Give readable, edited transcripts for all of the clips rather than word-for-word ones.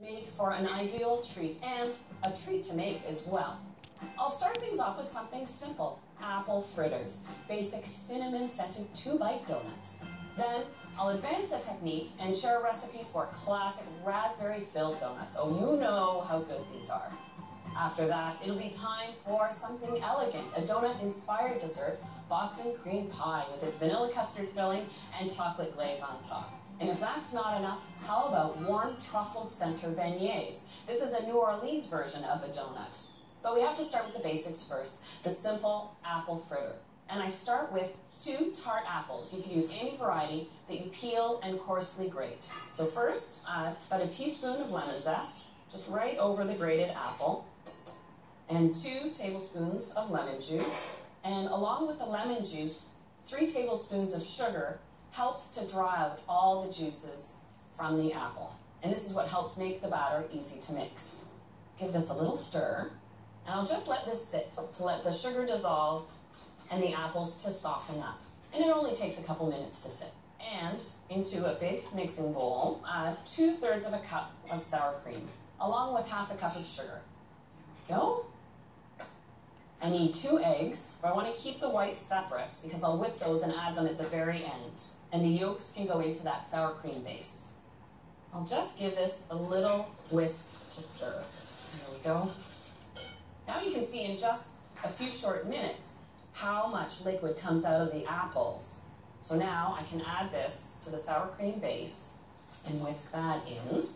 Make for an ideal treat and a treat to make as well. I'll start things off with something simple, apple fritters, basic cinnamon-scented 2-bite donuts. Then I'll advance the technique and share a recipe for classic raspberry-filled donuts. Oh, you know how good these are. After that, it'll be time for something elegant, a donut-inspired dessert, Boston cream pie with its vanilla custard filling and chocolate glaze on top. And if that's not enough, how about warm truffled center beignets? This is a New Orleans version of a donut. But we have to start with the basics first, the simple apple fritter. And I start with 2 tart apples. You can use any variety that you peel and coarsely grate. So first, add about a teaspoon of lemon zest, just right over the grated apple, and 2 tablespoons of lemon juice. And along with the lemon juice, 3 tablespoons of sugar helps to draw out all the juices from the apple. And this is what helps make the batter easy to mix. Give this a little stir, and I'll just let this sit to let the sugar dissolve and the apples to soften up. And it only takes a couple minutes to sit. And into a big mixing bowl, add 2/3 of a cup of sour cream, along with 1/2 cup of sugar. There we go. I need 2 eggs, but I want to keep the whites separate because I'll whip those and add them at the very end. And the yolks can go into that sour cream base. I'll just give this a little whisk to stir. There we go. Now you can see in just a few short minutes how much liquid comes out of the apples. So now I can add this to the sour cream base and whisk that in.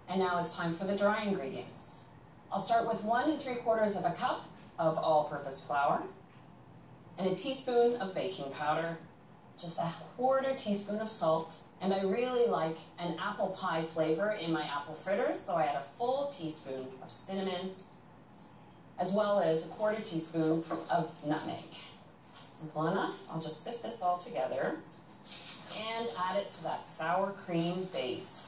And now it's time for the dry ingredients. I'll start with 1 3/4 of a cup of all-purpose flour and a teaspoon of baking powder, just a 1/4 teaspoon of salt, and I really like an apple pie flavor in my apple fritters, so I add a full teaspoon of cinnamon, as well as a 1/4 teaspoon of nutmeg. Simple enough. I'll just sift this all together and add it to that sour cream base.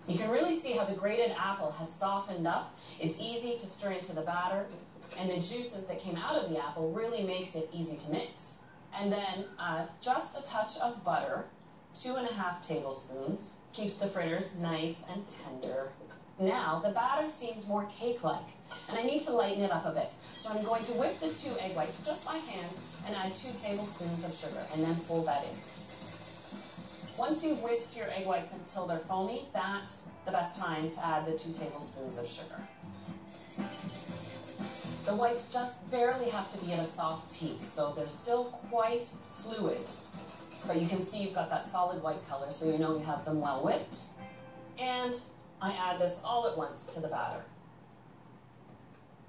You can really see how the grated apple has softened up. It's easy to stir into the batter, and the juices that came out of the apple really makes it easy to mix. And then add just a touch of butter, 2½ tablespoons, keeps the fritters nice and tender. Now the batter seems more cake-like, and I need to lighten it up a bit. So I'm going to whip the 2 egg whites just by hand and add 2 tablespoons of sugar, and then fold that in. Once you've whisked your egg whites until they're foamy, that's the best time to add the 2 tablespoons of sugar. The whites just barely have to be at a soft peak, so they're still quite fluid. But you can see you've got that solid white color, so you know you have them well whipped. And I add this all at once to the batter.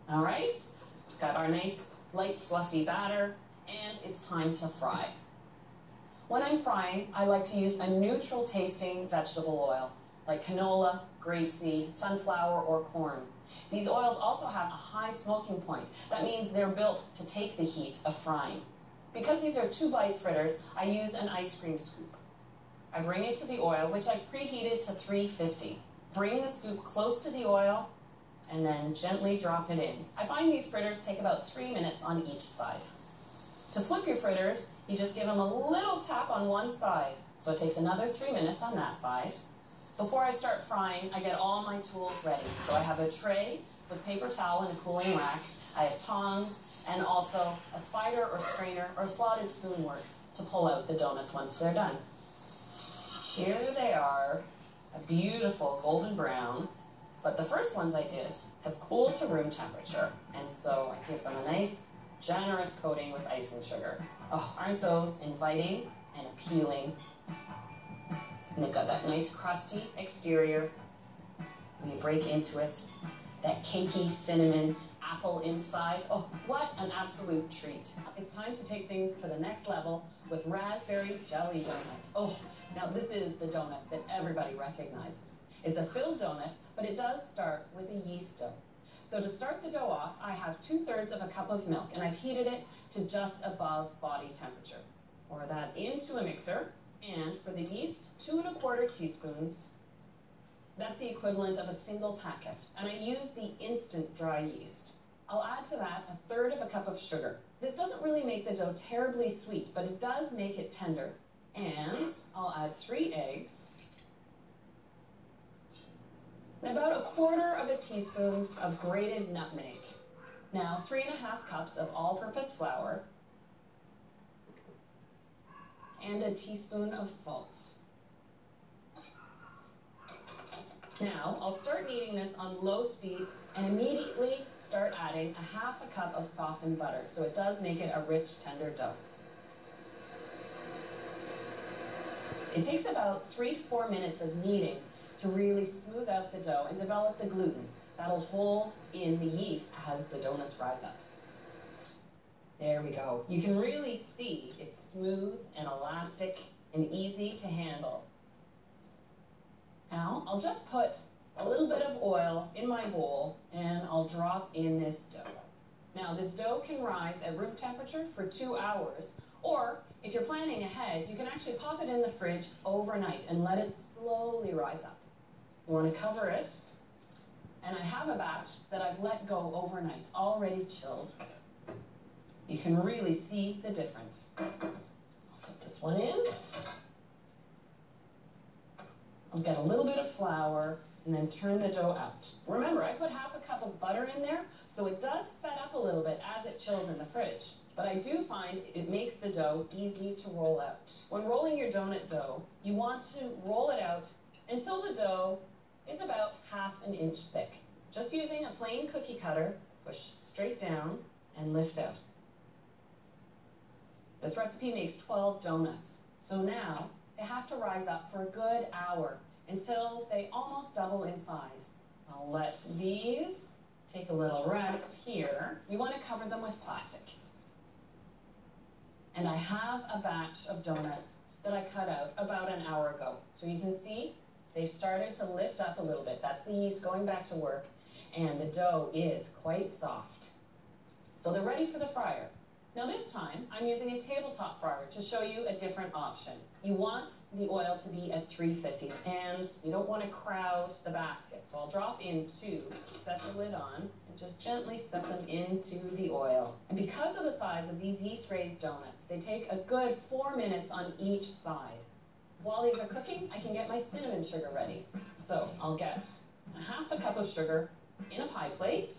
All right, got our nice light fluffy batter, and it's time to fry. When I'm frying, I like to use a neutral tasting vegetable oil, like canola, grapeseed, sunflower, or corn. These oils also have a high smoking point. That means they're built to take the heat of frying. Because these are 2-bite fritters, I use an ice cream scoop. I bring it to the oil, which I've preheated to 350. Bring the scoop close to the oil, and then gently drop it in. I find these fritters take about 3 minutes on each side. To flip your fritters, you just give them a little tap on one side, so it takes another 3 minutes on that side. Before I start frying, I get all my tools ready. So I have a tray with paper towel and a cooling rack. I have tongs and also a spider or strainer or slotted spoon works to pull out the donuts once they're done. Here they are, a beautiful golden brown. But the first ones I did have cooled to room temperature, and so I give them a nice generous coating with icing sugar. Oh, aren't those inviting and appealing? And they've got that nice crusty exterior. When you break into it, that cakey cinnamon apple inside. Oh, what an absolute treat. It's time to take things to the next level with raspberry jelly donuts. Oh, now this is the donut that everybody recognizes. It's a filled donut, but it does start with a yeast dough. So to start the dough off, I have 2/3 of a cup of milk, and I've heated it to just above body temperature. Pour that into a mixer, and for the yeast, 2 1/4 teaspoons. That's the equivalent of a single packet, and I use the instant dry yeast. I'll add to that 1/3 of a cup of sugar. This doesn't really make the dough terribly sweet, but it does make it tender. And I'll add 3 eggs. And about 1/4 teaspoon of grated nutmeg. Now 3½ cups of all-purpose flour. And a teaspoon of salt. Now, I'll start kneading this on low speed and immediately start adding 1/2 cup of softened butter, so it does make it a rich, tender dough. It takes about 3 to 4 minutes of kneading to really smooth out the dough and develop the glutens that'll hold in the yeast as the donuts rise up. There we go. You can really see it's smooth and elastic and easy to handle. Now, I'll just put a little bit of oil in my bowl and I'll drop in this dough. Now, this dough can rise at room temperature for 2 hours, or if you're planning ahead, you can actually pop it in the fridge overnight and let it slowly rise up. You want to cover it, and I have a batch that I've let go overnight, already chilled. You can really see the difference. I'll put this one in. I'll get a little bit of flour and then turn the dough out. Remember, I put 1/2 cup of butter in there, so it does set up a little bit as it chills in the fridge. But I do find it makes the dough easy to roll out. When rolling your donut dough, you want to roll it out until the dough is about 1/2 inch thick. Just using a plain cookie cutter, push straight down and lift out. This recipe makes 12 donuts. So now they have to rise up for a good hour until they almost double in size. I'll let these take a little rest here. You want to cover them with plastic. And I have a batch of donuts that I cut out about an hour ago. So you can see they've started to lift up a little bit. That's the yeast going back to work, and the dough is quite soft. So they're ready for the fryer. Now this time, I'm using a tabletop fryer to show you a different option. You want the oil to be at 350, and you don't want to crowd the basket. So I'll drop in 2, set the lid on, and just gently set them into the oil. And because of the size of these yeast-raised donuts, they take a good 4 minutes on each side. While these are cooking, I can get my cinnamon sugar ready. So I'll get 1/2 cup of sugar in a pie plate,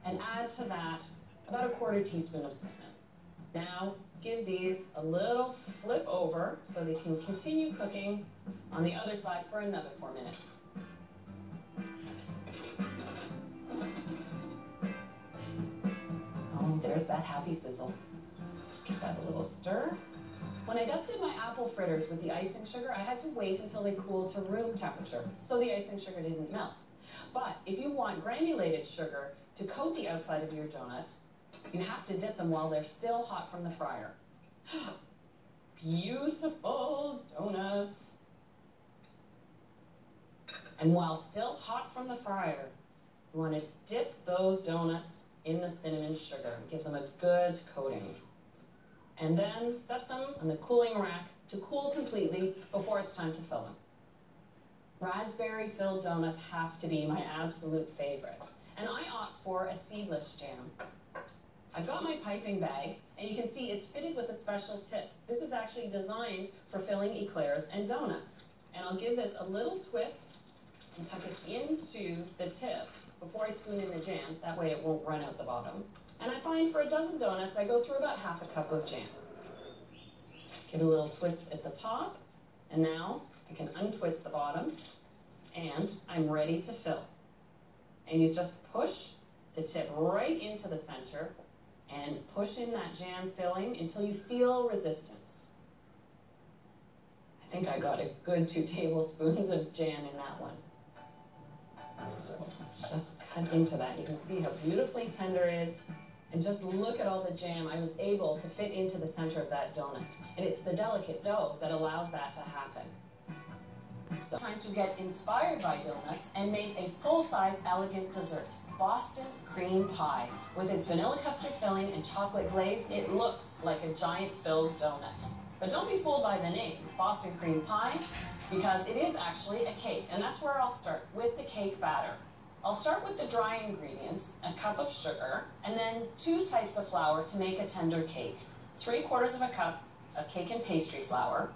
and add to that about 1/4 teaspoon of cinnamon. Now, give these a little flip over so they can continue cooking on the other side for another 4 minutes. Oh, there's that happy sizzle. Just give that a little stir. When I dusted my apple fritters with the icing sugar, I had to wait until they cooled to room temperature, so the icing sugar didn't melt. But if you want granulated sugar to coat the outside of your donut, you have to dip them while they're still hot from the fryer. Beautiful donuts. And while still hot from the fryer, you want to dip those donuts in the cinnamon sugar and give them a good coating. And then set them on the cooling rack to cool completely before it's time to fill them. Raspberry-filled donuts have to be my absolute favorite, and I opt for a seedless jam. I've got my piping bag, and you can see it's fitted with a special tip. This is actually designed for filling eclairs and donuts. And I'll give this a little twist and tuck it into the tip before I spoon in the jam. That way it won't run out the bottom. And I find for a dozen donuts, I go through about 1/2 cup of jam. Give it a little twist at the top, and now I can untwist the bottom, and I'm ready to fill. And you just push the tip right into the center and push in that jam filling until you feel resistance. I think I got a good 2 tablespoons of jam in that one. So just cut into that. You can see how beautifully tender it is. And just look at all the jam I was able to fit into the center of that donut. And it's the delicate dough that allows that to happen. So time to get inspired by donuts and make a full-size elegant dessert. Boston cream pie. With its vanilla custard filling and chocolate glaze, it looks like a giant filled donut. But don't be fooled by the name, Boston cream pie, because it is actually a cake. And that's where I'll start, with the cake batter. I'll start with the dry ingredients, a cup of sugar, and then 2 types of flour to make a tender cake. 3/4 cup of cake and pastry flour,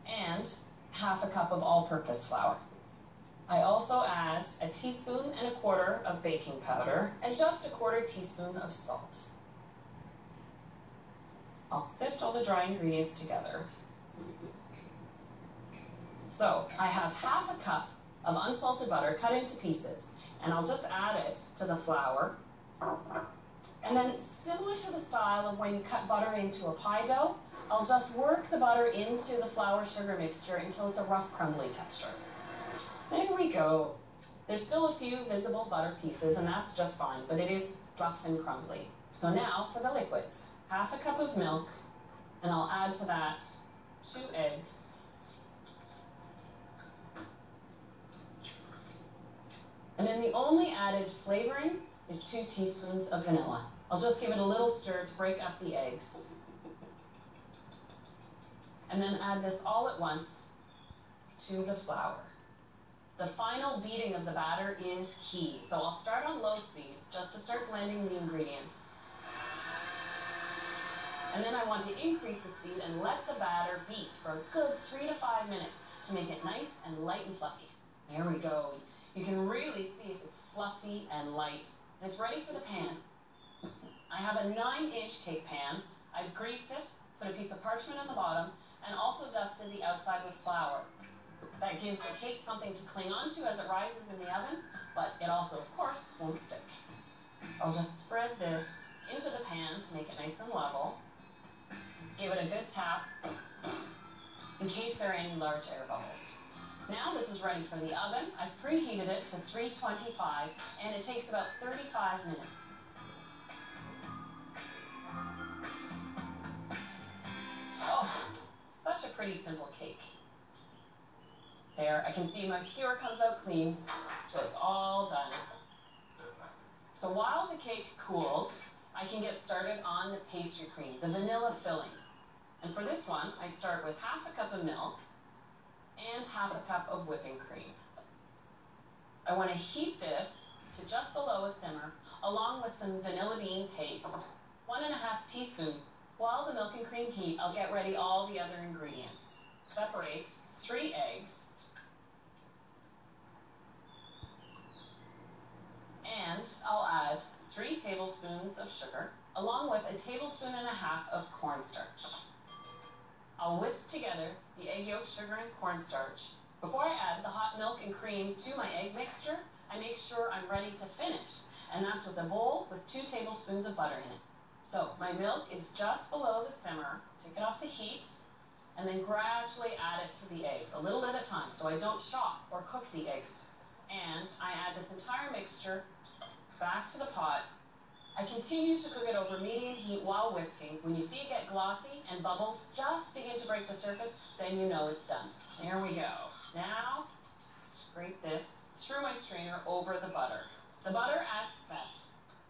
and half a cup of all-purpose flour. I also add 1.25 teaspoons of baking powder and just 1/4 teaspoon of salt. I'll sift all the dry ingredients together. So I have half a cup of unsalted butter cut into pieces, and I'll just add it to the flour. And then, similar to the style of when you cut butter into a pie dough, I'll just work the butter into the flour-sugar mixture until it's a rough, crumbly texture. There we go. There's still a few visible butter pieces, and that's just fine, but it is rough and crumbly. So now for the liquids. Half a cup of milk, and I'll add to that 2 eggs. And then the only added flavoring is 2 teaspoons of vanilla. I'll just give it a little stir to break up the eggs. And then add this all at once to the flour. The final beating of the batter is key, so I'll start on low speed just to start blending the ingredients. And then I want to increase the speed and let the batter beat for a good 3 to 5 minutes to make it nice and light and fluffy. There we go. You can really see it's fluffy and light, and it's ready for the pan. I have a 9-inch cake pan. I've greased it, put a piece of parchment on the bottom, and also dusted the outside with flour. That gives the cake something to cling onto as it rises in the oven, but it also, of course, won't stick. I'll just spread this into the pan to make it nice and level. Give it a good tap in case there are any large air bubbles. Now this is ready for the oven. I've preheated it to 325, and it takes about 35 minutes. Oh, such a pretty simple cake. There, I can see my skewer comes out clean, so it's all done. So while the cake cools, I can get started on the pastry cream, the vanilla filling. And for this one, I start with half a cup of milk and half a cup of whipping cream. I want to heat this to just below a simmer, along with some vanilla bean paste, 1.5 teaspoons. While the milk and cream heat, I'll get ready all the other ingredients. Separate 3 eggs, and I'll add 3 tablespoons of sugar, along with 1.5 tablespoons of cornstarch. I'll whisk together the egg yolk, sugar, and cornstarch. Before I add the hot milk and cream to my egg mixture, I make sure I'm ready to finish, and that's with a bowl with 2 tablespoons of butter in it. So my milk is just below the simmer. Take it off the heat, and then gradually add it to the eggs, a little at a time, so I don't shock or cook the eggs. And I add this entire mixture back to the pot. I continue to cook it over medium heat while whisking. When you see it get glossy and bubbles just begin to break the surface, then you know it's done. There we go. Now, scrape this through my strainer over the butter. The butter adds set,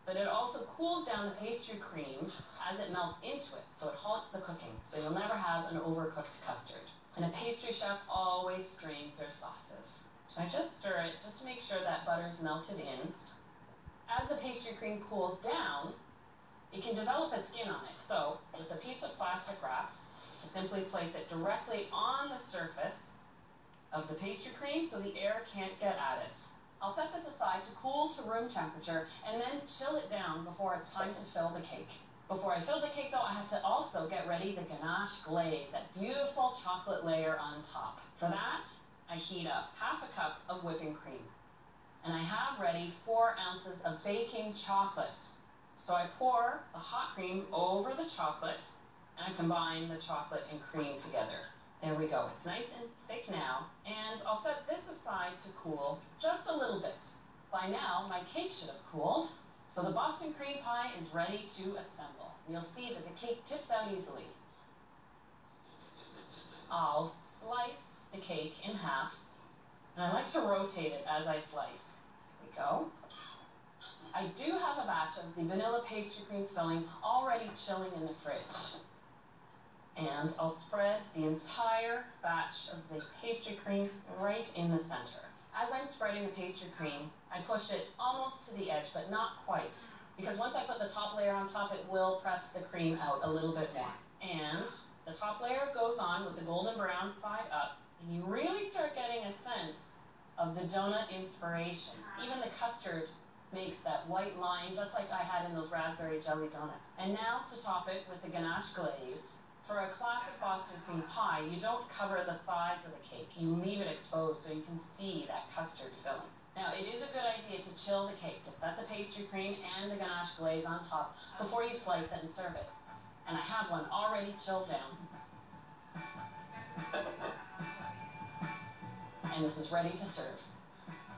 but it also cools down the pastry cream as it melts into it, so it halts the cooking, so you'll never have an overcooked custard. And a pastry chef always strains their sauces. So I just stir it just to make sure that butter's melted in. As the pastry cream cools down, it can develop a skin on it. So with a piece of plastic wrap, I simply place it directly on the surface of the pastry cream so the air can't get at it. I'll set this aside to cool to room temperature and then chill it down before it's time to fill the cake. Before I fill the cake though, I have to also get ready the ganache glaze, that beautiful chocolate layer on top. For that, I heat up half a cup of whipping cream. And I have ready 4 ounces of baking chocolate. So I pour the hot cream over the chocolate, and I combine the chocolate and cream together. There we go. It's nice and thick now, and I'll set this aside to cool just a little bit. By now, my cake should have cooled, so the Boston cream pie is ready to assemble. You'll see that the cake tips out easily. I'll slice the cake in half, and I like to rotate it as I slice. Here we go. I do have a batch of the vanilla pastry cream filling already chilling in the fridge. And I'll spread the entire batch of the pastry cream right in the center. As I'm spreading the pastry cream, I push it almost to the edge, but not quite. Because once I put the top layer on top, it will press the cream out a little bit more. And The top layer goes on with the golden brown side up, and you really start getting a sense of the donut inspiration. Even the custard makes that white line, just like I had in those raspberry jelly donuts. And now to top it with the ganache glaze. For a classic Boston cream pie, you don't cover the sides of the cake. You leave it exposed so you can see that custard filling. Now, it is a good idea to chill the cake, to set the pastry cream and the ganache glaze on top before you slice it and serve it. And I have one already chilled down. And this is ready to serve.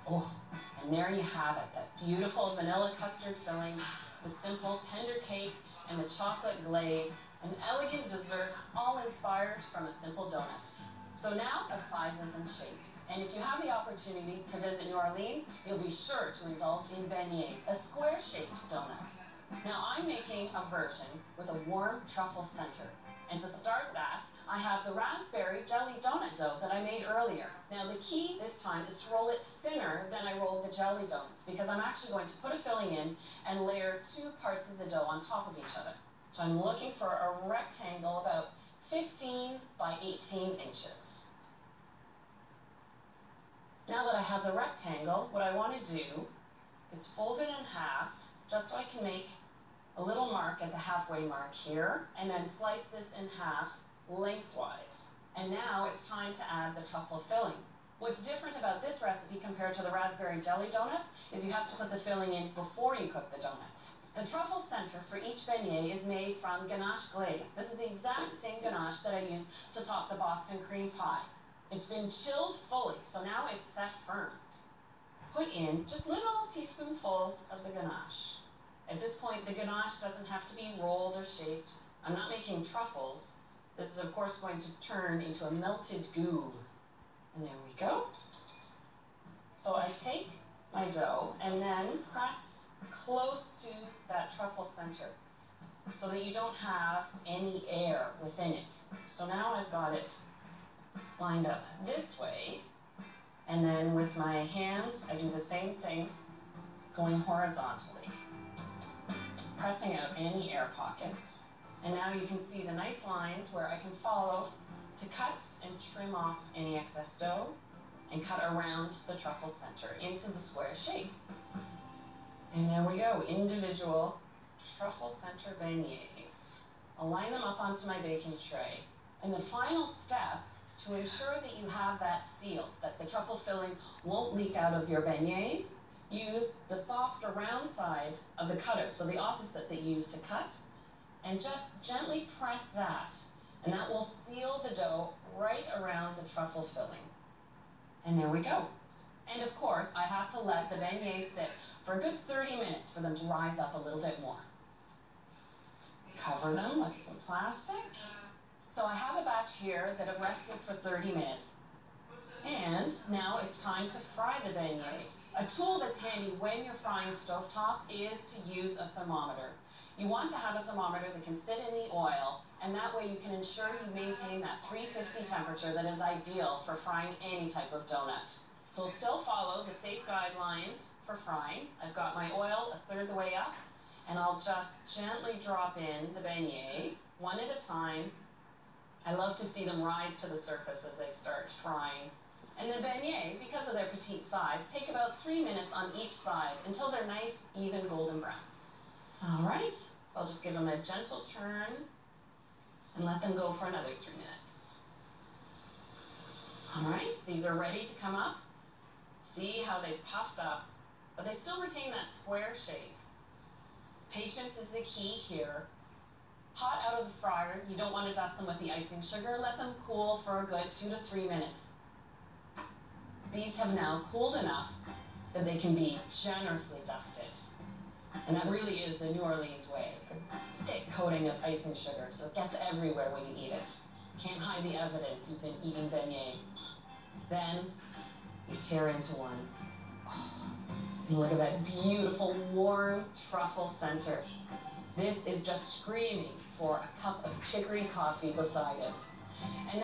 Oh, and there you have it, that beautiful vanilla custard filling, the simple tender cake, and the chocolate glaze, an elegant dessert, all inspired from a simple donut. So now of sizes and shapes. And if you have the opportunity to visit New Orleans, you'll be sure to indulge in beignets, a square-shaped donut. Now I'm making a version with a warm truffle center. And to start that, I have the raspberry jelly donut dough that I made earlier. Now the key this time is to roll it thinner than I rolled the jelly donuts, because I'm actually going to put a filling in and layer 2 parts of the dough on top of each other. So I'm looking for a rectangle about 15 by 18 inches. Now that I have the rectangle, what I want to do is fold it in half, just so I can make a little mark at the halfway mark here, and then slice this in half lengthwise. And now it's time to add the truffle filling. What's different about this recipe compared to the raspberry jelly donuts is you have to put the filling in before you cook the donuts. The truffle center for each beignet is made from ganache glaze. This is the exact same ganache that I used to top the Boston cream pie. It's been chilled fully, so now it's set firm. Put in just little teaspoonfuls of the ganache. At this point, the ganache doesn't have to be rolled or shaped. I'm not making truffles. This is, of course, going to turn into a melted goo. And there we go. So I take my dough and then press close to that truffle center so that you don't have any air within it. So now I've got it lined up this way. And then with my hands, I do the same thing, going horizontally, pressing out any air pockets. And now you can see the nice lines where I can follow to cut and trim off any excess dough and cut around the truffle center into the square shape. And there we go, individual truffle center beignets. I'll line them up onto my baking tray. And the final step, to ensure that you have that seal, that the truffle filling won't leak out of your beignets, use the soft or round side of the cutter, so the opposite that you use to cut, and just gently press that, and that will seal the dough right around the truffle filling. And there we go. And of course, I have to let the beignets sit for a good 30 minutes for them to rise up a little bit more. Cover them with some plastic. So I have a batch here that have rested for 30 minutes. And now it's time to fry the beignet. A tool that's handy when you're frying stovetop is to use a thermometer. You want to have a thermometer that can sit in the oil, and that way you can ensure you maintain that 350 temperature that is ideal for frying any type of donut. So we'll still follow the safe guidelines for frying. I've got my oil a third the way up, and I'll just gently drop in the beignet, one at a time. I love to see them rise to the surface as they start frying. And the beignets, because of their petite size, take about 3 minutes on each side until they're nice, even golden brown. All right, I'll just give them a gentle turn and let them go for another 3 minutes. All right, these are ready to come up. See how they've puffed up, but they still retain that square shape. Patience is the key here. Hot out of the fryer, you don't want to dust them with the icing sugar. Let them cool for a good 2 to 3 minutes. These have now cooled enough that they can be generously dusted. And that really is the New Orleans way. Thick coating of icing sugar, so it gets everywhere when you eat it. Can't hide the evidence you've been eating beignet. Then you tear into one. Oh, and look at that beautiful, warm truffle center. This is just screaming for a cup of chicory coffee beside it. And